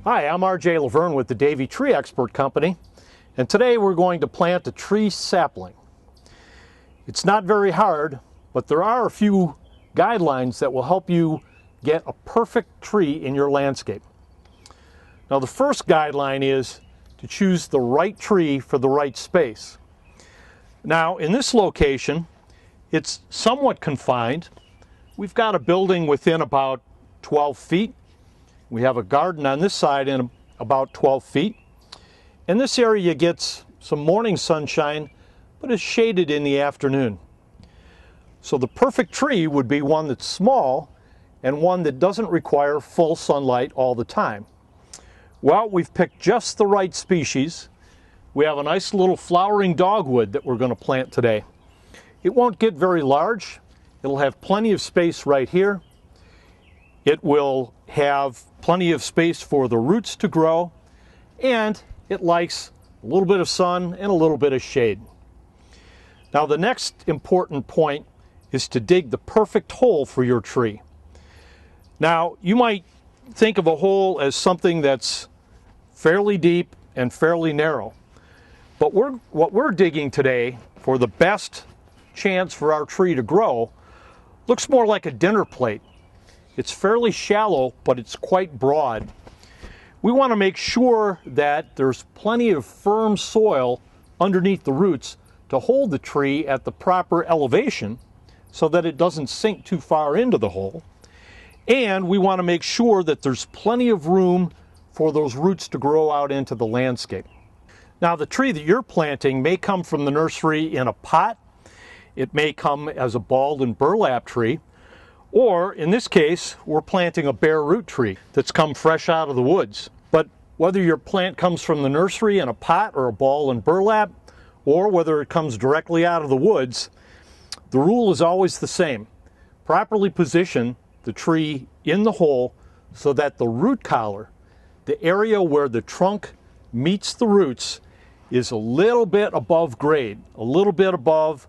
Hi, I'm RJ Laverne with the Davey Tree Expert Company, and today we're going to plant a tree sapling. It's not very hard, but there are a few guidelines that will help you get a perfect tree in your landscape. Now, the first guideline is to choose the right tree for the right space. Now, in this location, it's somewhat confined. We've got a building within about 12 feet. We have a garden on this side in about 12 feet. And this area gets some morning sunshine, but is shaded in the afternoon. So the perfect tree would be one that's small and one that doesn't require full sunlight all the time. Well, we've picked just the right species. We have a nice little flowering dogwood that we're going to plant today. It won't get very large. It'll have plenty of space right here. It will have plenty of space for the roots to grow, and it likes a little bit of sun and a little bit of shade. Now, the next important point is to dig the perfect hole for your tree. Now, you might think of a hole as something that's fairly deep and fairly narrow, but what we're digging today for the best chance for our tree to grow looks more like a dinner plate. It's fairly shallow, but it's quite broad. We want to make sure that there's plenty of firm soil underneath the roots to hold the tree at the proper elevation so that it doesn't sink too far into the hole. And we want to make sure that there's plenty of room for those roots to grow out into the landscape. Now, the tree that you're planting may come from the nursery in a pot. It may come as a balled and burlap tree. Or, in this case, we're planting a bare root tree that's come fresh out of the woods. But whether your plant comes from the nursery in a pot or a ball and burlap, or whether it comes directly out of the woods, the rule is always the same. Properly position the tree in the hole so that the root collar, the area where the trunk meets the roots, is a little bit above grade, a little bit above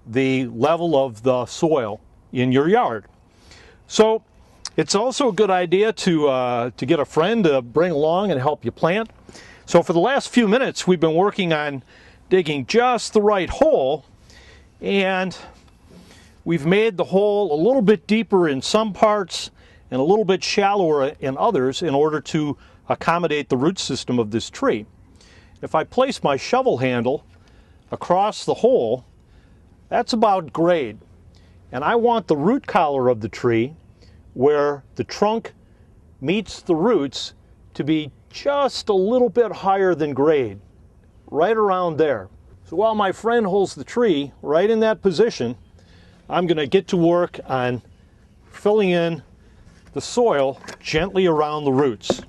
the level of the soil in your yard. So it's also a good idea to get a friend to bring along and help you plant. So for the last few minutes, we've been working on digging just the right hole, and we've made the hole a little bit deeper in some parts and a little bit shallower in others in order to accommodate the root system of this tree. If I place my shovel handle across the hole, that's about grade. And I want the root collar of the tree, where the trunk meets the roots, to be just a little bit higher than grade, right around there. So while my friend holds the tree right in that position, I'm going to get to work on filling in the soil gently around the roots.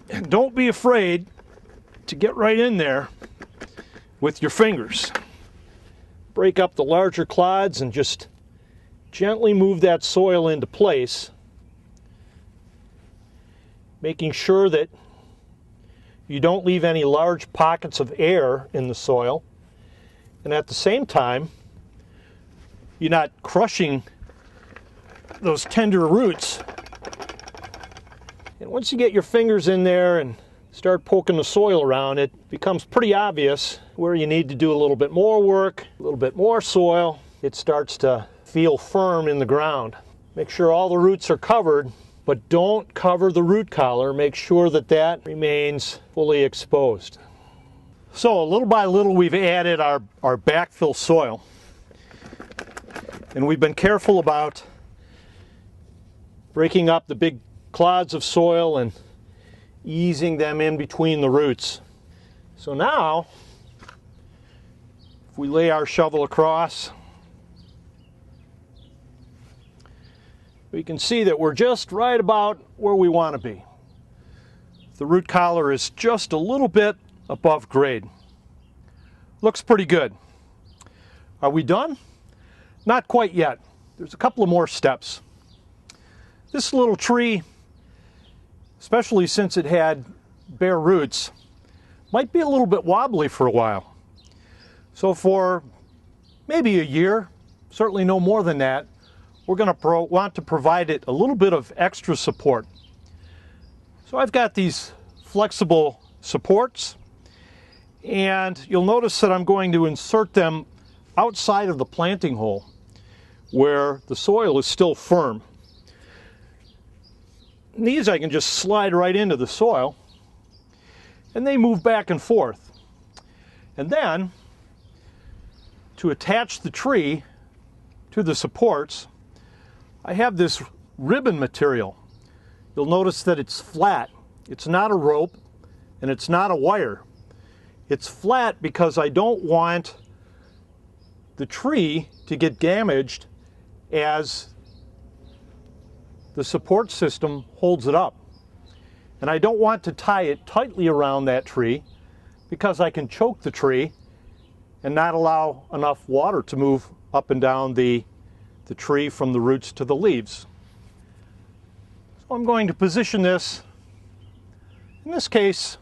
And don't be afraid to get right in there with your fingers. Break up the larger clods and just gently move that soil into place, making sure that you don't leave any large pockets of air in the soil, and at the same time you're not crushing those tender roots. And once you get your fingers in there and start poking the soil around, it becomes pretty obvious where you need to do a little bit more work, a little bit more soil. It starts to feel firm in the ground. Make sure all the roots are covered, but don't cover the root collar. Make sure that that remains fully exposed. So little by little we've added our backfill soil, and we've been careful about breaking up the big clods of soil and easing them in between the roots. So now, if we lay our shovel across, we can see that we're just right about where we want to be. The root collar is just a little bit above grade. Looks pretty good. Are we done? Not quite yet. There's a couple of more steps. This little tree, especially since it had bare roots, might be a little bit wobbly for a while. So for maybe a year, certainly no more than that, we're going to want to provide it a little bit of extra support. So I've got these flexible supports, and you'll notice that I'm going to insert them outside of the planting hole where the soil is still firm. And these I can just slide right into the soil, and they move back and forth. And then, to attach the tree to the supports, I have this ribbon material. You'll notice that it's flat. It's not a rope, and it's not a wire. It's flat because I don't want the tree to get damaged as the support system holds it up. And I don't want to tie it tightly around that tree because I can choke the tree and not allow enough water to move up and down the tree from the roots to the leaves. So I'm going to position this, in this case,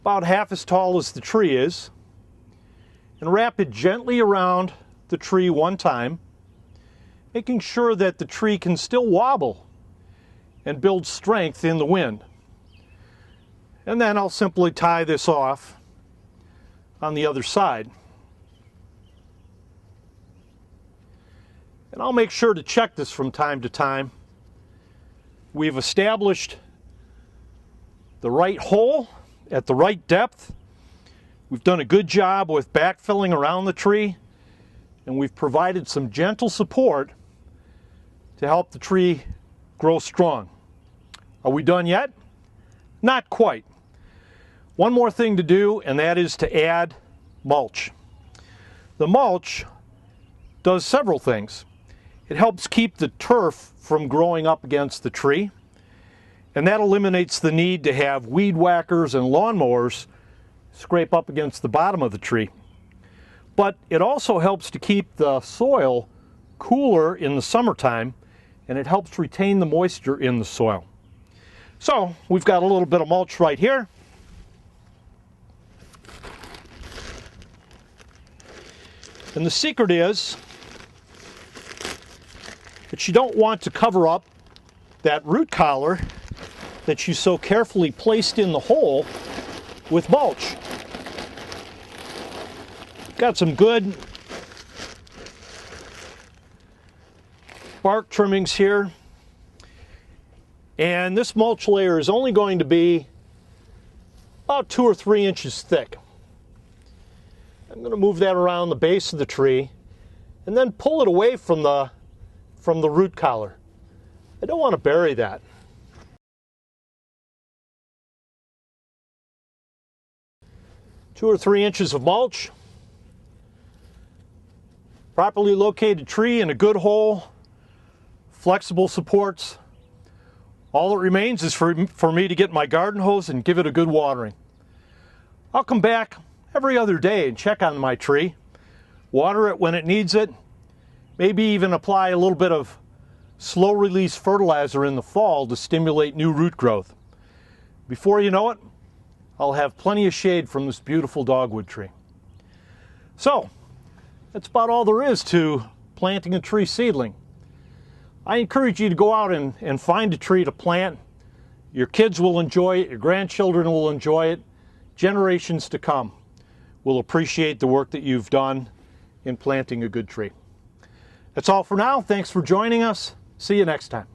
about half as tall as the tree is, and wrap it gently around the tree one time, making sure that the tree can still wobble and build strength in the wind. And then I'll simply tie this off on the other side. And I'll make sure to check this from time to time. We've established the right hole at the right depth. We've done a good job with backfilling around the tree, and we've provided some gentle support to help the tree grow strong. Are we done yet? Not quite. One more thing to do, and that is to add mulch. The mulch does several things. It helps keep the turf from growing up against the tree, and that eliminates the need to have weed whackers and lawnmowers scrape up against the bottom of the tree. But it also helps to keep the soil cooler in the summertime, and it helps retain the moisture in the soil. So we've got a little bit of mulch right here. And the secret is that you don't want to cover up that root collar that you so carefully placed in the hole with mulch. Got some good bark trimmings here, and this mulch layer is only going to be about 2 or 3 inches thick. I'm going to move that around the base of the tree and then pull it away from the root collar. I don't want to bury that. Two or 3 inches of mulch, properly located tree in a good hole, flexible supports. All that remains is for me to get my garden hose and give it a good watering. I'll come back every other day and check on my tree, water it when it needs it, maybe even apply a little bit of slow release fertilizer in the fall to stimulate new root growth. Before you know it, I'll have plenty of shade from this beautiful dogwood tree. So, that's about all there is to planting a tree seedling. I encourage you to go out and find a tree to plant. Your kids will enjoy it, your grandchildren will enjoy it, generations to come will appreciate the work that you've done in planting a good tree. That's all for now. Thanks for joining us. See you next time.